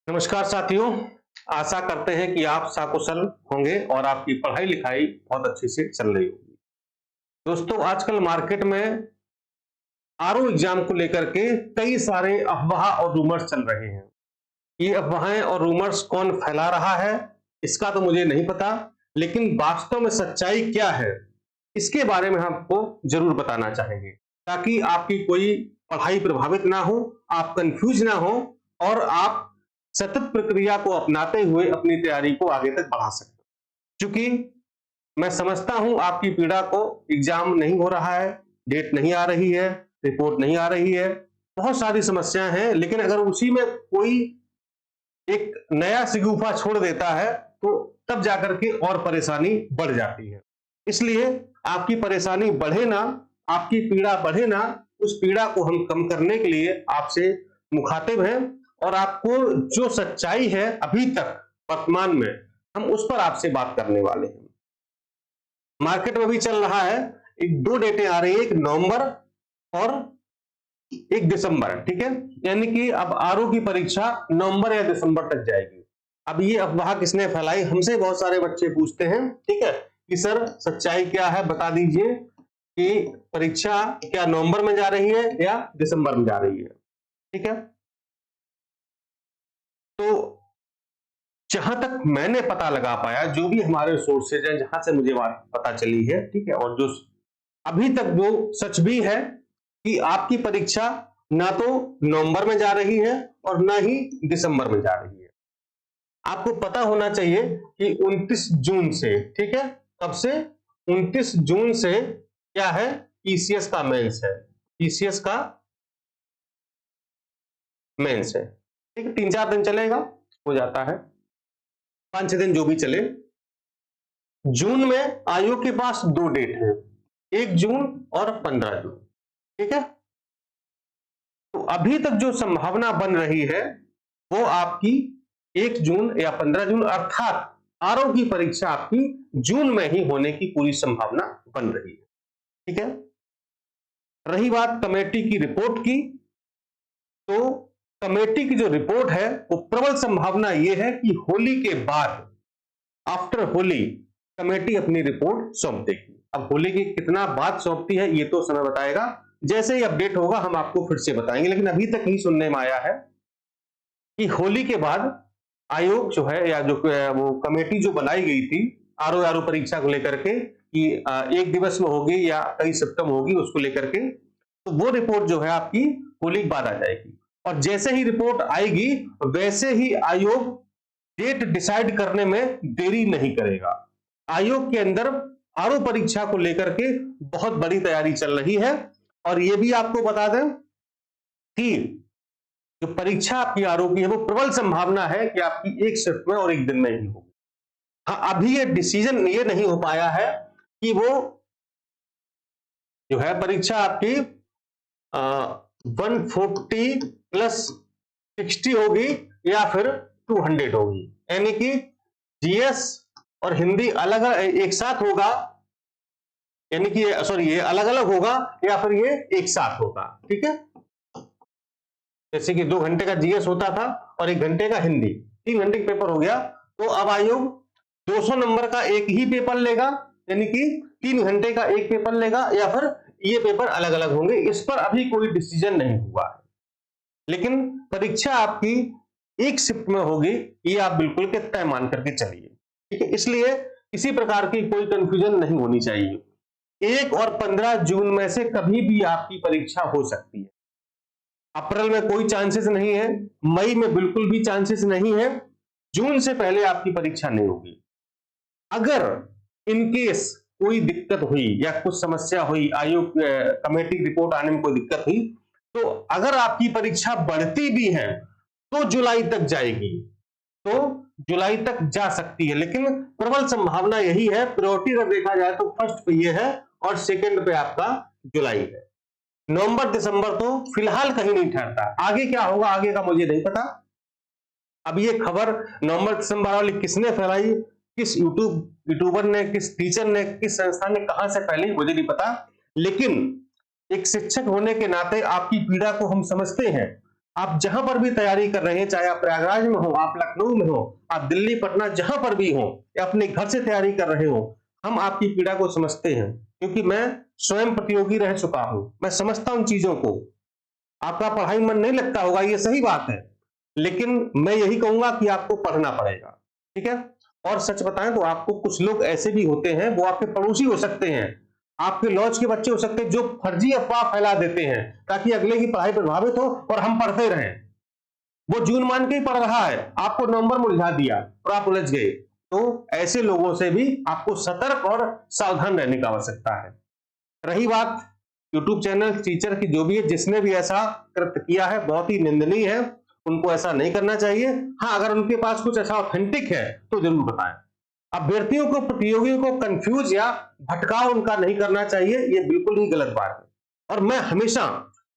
नमस्कार साथियों। आशा करते हैं कि आप सकुशल होंगे और आपकी पढ़ाई लिखाई बहुत अच्छे से चल रही होगी। दोस्तों, आजकल मार्केट में आरओ एग्जाम को लेकर के कई सारे अफवाह और रूमर्स चल रहे हैं। ये अफवाहें और रूमर्स कौन फैला रहा है इसका तो मुझे नहीं पता, लेकिन वास्तव में सच्चाई क्या है इसके बारे में हम आपको जरूर बताना चाहेंगे, ताकि आपकी कोई पढ़ाई प्रभावित ना हो, आप कंफ्यूज ना हो और आप सतत प्रक्रिया को अपनाते हुए अपनी तैयारी को आगे तक बढ़ा सकते। क्योंकि मैं समझता हूं आपकी पीड़ा को, एग्जाम नहीं हो रहा है, डेट नहीं आ रही है, रिपोर्ट नहीं आ रही है, बहुत सारी समस्याएं हैं, लेकिन अगर उसी में कोई एक नया सिगूफा छोड़ देता है तो तब जाकर के और परेशानी बढ़ जाती है। इसलिए आपकी परेशानी बढ़े ना, आपकी पीड़ा बढ़े ना, उस पीड़ा को हम कम करने के लिए आपसे मुखातिब हैं और आपको जो सच्चाई है अभी तक वर्तमान में, हम उस पर आपसे बात करने वाले हैं। मार्केट में भी चल रहा है, एक दो डेटें आ रही है, एक नवंबर और एक दिसंबर, ठीक है। यानी कि अब आरओ की परीक्षा नवंबर या दिसंबर तक जाएगी। अब ये अफवाह किसने फैलाई, हमसे बहुत सारे बच्चे पूछते हैं, ठीक है, कि सर सच्चाई क्या है, बता दीजिए कि परीक्षा क्या नवंबर में जा रही है या दिसंबर में जा रही है, ठीक है। तो जहां तक मैंने पता लगा पाया, जो भी हमारे सोर्सेज हैं, जहां से मुझे बात पता चली है, ठीक है, और जो अभी तक जो सच भी है कि आपकी परीक्षा ना तो नवंबर में जा रही है और ना ही दिसंबर में जा रही है। आपको पता होना चाहिए कि 29 जून से, ठीक है, कब से, 29 जून से क्या है, ईसीएस का मेंस है, ईसीएस का मेंस है, ठीक है। 3-4 दिन चलेगा, हो जाता है, 5-6 दिन जो भी चले। जून में आयोग के पास दो डेट है, 1 जून और 15 जून, ठीक है। तो अभी तक जो संभावना बन रही है वो आपकी 1 जून या 15 जून, अर्थात आरओ की परीक्षा आपकी जून में ही होने की पूरी संभावना बन रही है, ठीक है। रही बात कमेटी की रिपोर्ट की, तो कमेटी की जो रिपोर्ट है वो प्रबल संभावना यह है कि होली के बाद, आफ्टर होली, कमेटी अपनी रिपोर्ट सौंप देगी। अब होली की कितना बाद सौंपती है ये तो समय बताएगा, जैसे ही अपडेट होगा हम आपको फिर से बताएंगे। लेकिन अभी तक ही सुनने में आया है कि होली के बाद आयोग जो है, या जो वो कमेटी जो बनाई गई थी आरओ परीक्षा को लेकर के, कि एक दिवस में होगी या कई शिफ्ट में होगी, उसको लेकर के, तो वो रिपोर्ट जो है आपकी होली के बाद आ जाएगी। और जैसे ही रिपोर्ट आएगी वैसे ही आयोग डेट डिसाइड करने में देरी नहीं करेगा। आयोग के अंदर आरओ परीक्षा को लेकर के बहुत बड़ी तैयारी चल रही है। और यह भी आपको बता दें कि जो परीक्षा आपकी आरओ की है वो प्रबल संभावना है कि आपकी एक शिफ्ट में और एक दिन में ही होगी। हाँ, अभी ये डिसीजन ये नहीं हो पाया है कि वो जो है परीक्षा आपकी 140 प्लस 60 होगी या फिर 200 होगी, यानी कि जीएस और हिंदी अलग एक साथ होगा, यानी कि सॉरी ये अलग अलग होगा या फिर ये एक साथ होगा, ठीक है। जैसे कि 2 घंटे का जीएस होता था और 1 घंटे का हिंदी, 3 घंटे का पेपर हो गया, तो अब आयोग 200 नंबर का एक ही पेपर लेगा, यानी कि 3 घंटे का एक पेपर लेगा, या फिर ये पेपर अलग अलग होंगे। इस पर अभी कोई डिसीजन नहीं हुआ है, लेकिन परीक्षा आपकी एक शिफ्ट में होगी, ये आप बिल्कुल के तय मान करके चलिए, ठीक है। इसलिए किसी प्रकार की कोई कंफ्यूजन नहीं होनी चाहिए। 1 और 15 जून में से कभी भी आपकी परीक्षा हो सकती है। अप्रैल में कोई चांसेस नहीं है, मई में बिल्कुल भी चांसेस नहीं है, जून से पहले आपकी परीक्षा नहीं होगी। अगर इनकेस कोई दिक्कत हुई या कुछ समस्या हुई, आयोग कमेटी रिपोर्ट आने में कोई दिक्कत हुई, तो अगर आपकी परीक्षा बढ़ती भी है तो जुलाई तक जाएगी, तो जुलाई तक जा सकती है। लेकिन प्रबल संभावना यही है, प्रायोरिटी अगर देखा जाए तो फर्स्ट पे ये है और सेकंड पे आपका जुलाई है। नवंबर दिसंबर तो फिलहाल कहीं नहीं ठहरता, आगे क्या होगा आगे का मुझे नहीं पता। अब ये खबर नवंबर दिसंबर वाली किसने फैलाई, किस यूट्यूबर ने, किस टीचर ने, किस संस्थान ने, कहां से फैली, मुझे नहीं पता। लेकिन एक शिक्षक होने के नाते आपकी पीड़ा को हम समझते हैं आप जहां पर भी तैयारी कर रहे हैं, चाहे आप प्रयागराज में हो, आप लखनऊ में हो, आप दिल्ली पटना जहां पर भी हो, या अपने घर से तैयारी कर रहे हो, हम आपकी पीड़ा को समझते हैं, क्योंकि मैं स्वयं प्रतियोगी रह चुका हूं। मैं समझता हूं चीजों को। आपका पढ़ाई मन नहीं लगता होगा, ये सही बात है, लेकिन मैं यही कहूंगा कि आपको पढ़ना पड़ेगा। ठीक है। और सच बताएं तो आपको कुछ लोग ऐसे भी होते हैं, वो आपके पड़ोसी हो सकते हैं, आपके लॉज के बच्चे हो सकते हैं, जो फर्जी अफवाह फैला देते हैं ताकि अगले की पढ़ाई प्रभावित हो और हम पढ़ते रहें। वो जून मान के ही पढ़ रहा है, आपको नवंबर में उलझा दिया और आप उलझ गए। तो ऐसे लोगों से भी आपको सतर्क और सावधान रहने की आवश्यकता है। रही बात यूट्यूब चैनल टीचर की, जो भी है, जिसने भी ऐसा कृत्य किया है, बहुत ही निंदनीय है, उनको ऐसा नहीं करना चाहिए। हाँ, अगर उनके पास कुछ ऐसा ऑथेंटिक है तो जरूर बताएं। अभ्यर्थियों को, प्रतियोगियों को कंफ्यूज या भटकाव उनका नहीं करना चाहिए, ये बिल्कुल ही गलत बात है। और मैं हमेशा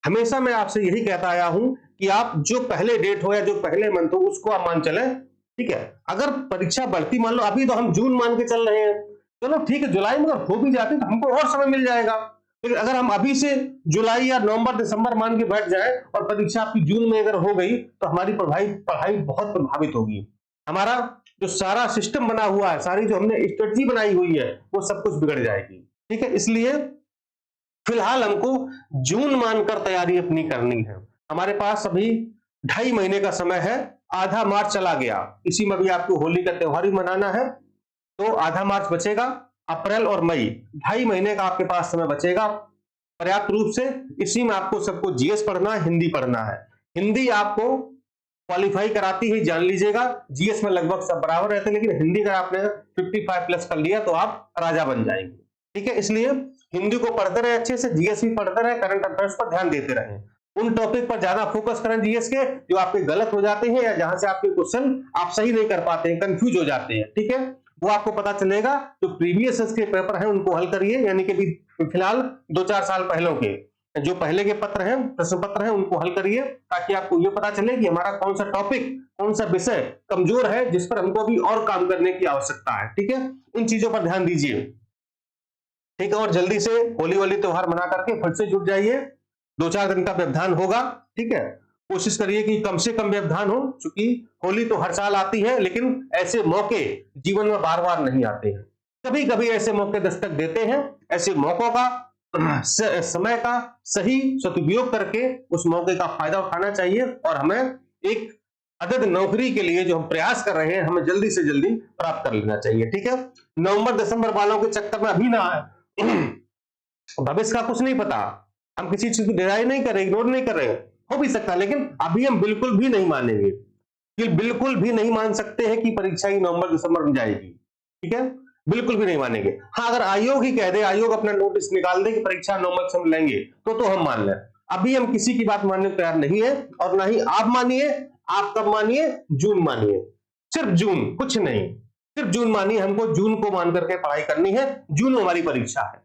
हमेशा मैं आपसे यही कहता आया हूं कि आप जो पहले डेट हो या जो पहले मंथ हो, उसको आप मान चलें। ठीक है। अगर परीक्षा बढ़ती, मान लो अभी तो हम जून मान के चल रहे हैं, चलो ठीक है, जुलाई में अगर हो भी जाती तो हमको और समय मिल जाएगा। लेकिन अगर हम अभी से जुलाई या नवंबर दिसंबर मान के बैठ जाए और परीक्षा आपकी जून में अगर हो गई, तो हमारी पढ़ाई बहुत प्रभावित होगी। हमारा जो सारा सिस्टम बना हुआ है, सारी जो हमने स्ट्रेटजी बनाई हुई है, वो सब कुछ बिगड़ जाएगी। ठीक है। इसलिए फिलहाल हमको जून मानकर तैयारी अपनी करनी है। हमारे पास अभी 2.5 महीने का समय है, आधा मार्च चला गया, इसी में भी आपको होली का त्योहार ही मनाना है, तो आधा मार्च बचेगा। अप्रैल और मई, 2.5 महीने का आपके पास समय बचेगा पर्याप्त रूप से। इसी में आपको सबको जीएस पढ़ना है, हिंदी पढ़ना है। हिंदी आपको क्वालिफाई कराती है, जान लीजिएगा। जीएस में लगभग सब बराबर रहते हैं, लेकिन हिंदी का आपने 55 प्लस कर लिया तो आप राजा बन जाएंगे। ठीक है। इसलिए हिंदी को पढ़ते रहे अच्छे से, जीएस भी पढ़ते रहे, करंट अफेयर्स पर ध्यान देते रहे। उन टॉपिक पर ज्यादा फोकस करें जीएस के जो आपके गलत हो जाते हैं, या जहां से आपके क्वेश्चन आप सही नहीं कर पाते हैं, कंफ्यूज हो जाते हैं। ठीक है। वो आपको पता चलेगा। जो प्रीवियस के पेपर हैं उनको हल करिए, यानी कि फिलहाल 2-4 साल पहले के जो पहले के पत्र हैं, प्रश्न पत्र हैं, उनको हल करिए, ताकि आपको ये पता चले कि हमारा कौन सा टॉपिक, कौन सा विषय कमजोर है, जिस पर हमको भी और काम करने की आवश्यकता है। ठीक है। इन चीजों पर ध्यान दीजिए। ठीक है। और जल्दी से होली वाली त्योहार मना करके फिर से जुट जाइए। 2-4 दिन का व्यवधान होगा। ठीक है। कोशिश करिए कि कम से कम व्यवधान हो, क्योंकि होली तो हर साल आती है, लेकिन ऐसे मौके जीवन में बार बार नहीं आते हैं। कभी कभी ऐसे मौके दस्तक देते हैं। ऐसे मौकों का, समय का सही सदुपयोग करके उस मौके का फायदा उठाना चाहिए, और हमें एक अदद नौकरी के लिए जो हम प्रयास कर रहे हैं, हमें जल्दी से जल्दी प्राप्त कर लेना चाहिए। ठीक है। नवंबर दिसंबर वालों के चक्कर में अभी ना आए। भविष्य का कुछ नहीं पता, हम किसी चीज की डिनाई नहीं कर रहे, इग्नोर नहीं कर रहे, हो भी सकता है, लेकिन अभी हम बिल्कुल भी नहीं मानेंगे, कि बिल्कुल भी नहीं मान सकते हैं कि परीक्षा ही नवंबर दिसंबर में जाएगी। ठीक है। बिल्कुल भी नहीं मानेंगे। हाँ, अगर आयोग ही कह दे, आयोग अपना नोटिस निकाल दे कि परीक्षा नवंबर दिसंबर लेंगे, तो हम मान लें। अभी हम किसी की बात मानने को तैयार नहीं है, और ना ही आप मानिए। आप कब मानिए? जून मानिए, सिर्फ जून, कुछ नहीं, सिर्फ जून मानिए। हमको जून को मान करके पढ़ाई करनी है। जून हमारी परीक्षा है,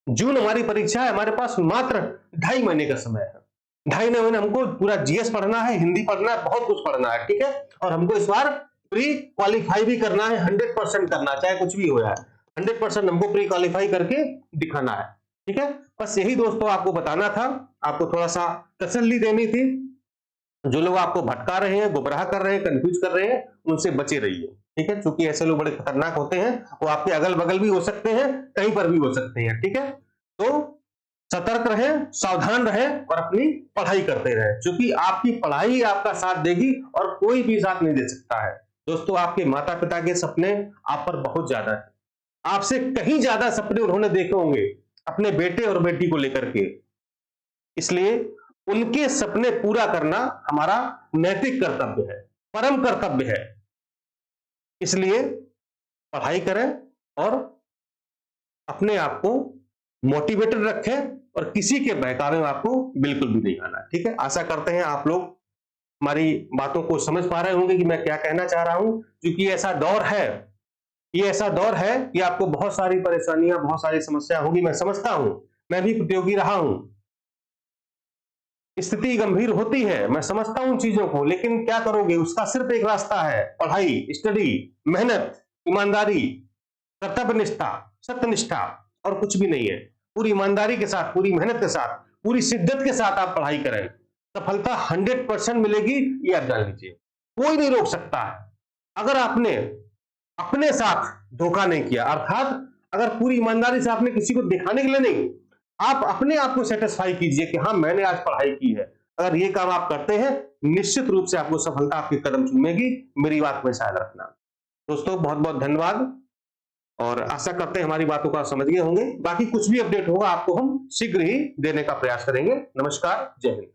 जून हमारी परीक्षा है। हमारे पास मात्र 2.5 महीने का समय है। 2.5 महीने हमको पूरा जीएस पढ़ना है, हिंदी पढ़ना है, बहुत कुछ पढ़ना है। ठीक है। और हमको इस बार प्री क्वालिफाई भी करना है, 100% करना, चाहे कुछ भी हो जाए, 100% हमको प्री क्वालिफाई करके दिखाना है। ठीक है। बस यही दोस्तों आपको बताना था, आपको थोड़ा सा तसल्ली देनी थी। जो लोग आपको भटका रहे हैं, गुमराह कर रहे हैं, कंफ्यूज कर रहे हैं, उनसे बचे रहिए। ठीक है। क्योंकि ऐसे लोग बड़े खतरनाक होते हैं, वो आपके अगल बगल भी हो सकते हैं, कहीं पर भी हो सकते हैं। ठीक है। तो सतर्क रहें, सावधान रहें, और अपनी पढ़ाई करते रहें, क्योंकि आपकी पढ़ाई आपका साथ देगी और कोई भी साथ नहीं दे सकता है। दोस्तों, आपके माता पिता के सपने आप पर बहुत ज्यादा है, आपसे कहीं ज्यादा सपने उन्होंने देखे होंगे अपने बेटे और बेटी को लेकर के। इसलिए उनके सपने पूरा करना हमारा नैतिक कर्तव्य है, परम कर्तव्य है। इसलिए पढ़ाई करें और अपने आप को मोटिवेटेड रखें, और किसी के बहकावे में आपको बिल्कुल भी नहीं आना। ठीक है। आशा करते हैं आप लोग हमारी बातों को समझ पा रहे होंगे कि मैं क्या कहना चाह रहा हूं। क्योंकि ऐसा दौर है, ये ऐसा दौर है कि आपको बहुत सारी परेशानियां, बहुत सारी समस्या होगी। मैं समझता हूं, मैं भी प्रतियोगी रहा हूं, स्थिति गंभीर होती है, मैं समझता हूं चीजों को, लेकिन क्या करोगे, उसका सिर्फ एक रास्ता है, पढ़ाई, स्टडी, मेहनत, ईमानदारी, कर्तव्य निष्ठा, सत्यनिष्ठा, और कुछ भी नहीं है। पूरी ईमानदारी के साथ, पूरी मेहनत के साथ, पूरी शिद्दत के साथ आप पढ़ाई करें, सफलता 100% मिलेगी, ये आप जान लीजिए। कोई नहीं रोक सकता है। अगर आपने अपने साथ धोखा नहीं किया, अर्थात अगर पूरी ईमानदारी से आपने किसी को दिखाने के लिए नहीं, आप अपने आप को सेटिस्फाई कीजिए कि हाँ मैंने आज पढ़ाई की है। अगर ये काम आप करते हैं, निश्चित रूप से आपको सफलता आपके कदम चूमेगी। मेरी बात में शायद रखना। दोस्तों बहुत बहुत धन्यवाद, और आशा करते हैं हमारी बातों को आप समझ गए होंगे। बाकी कुछ भी अपडेट होगा आपको हम शीघ्र ही देने का प्रयास करेंगे। नमस्कार, जय हिंद।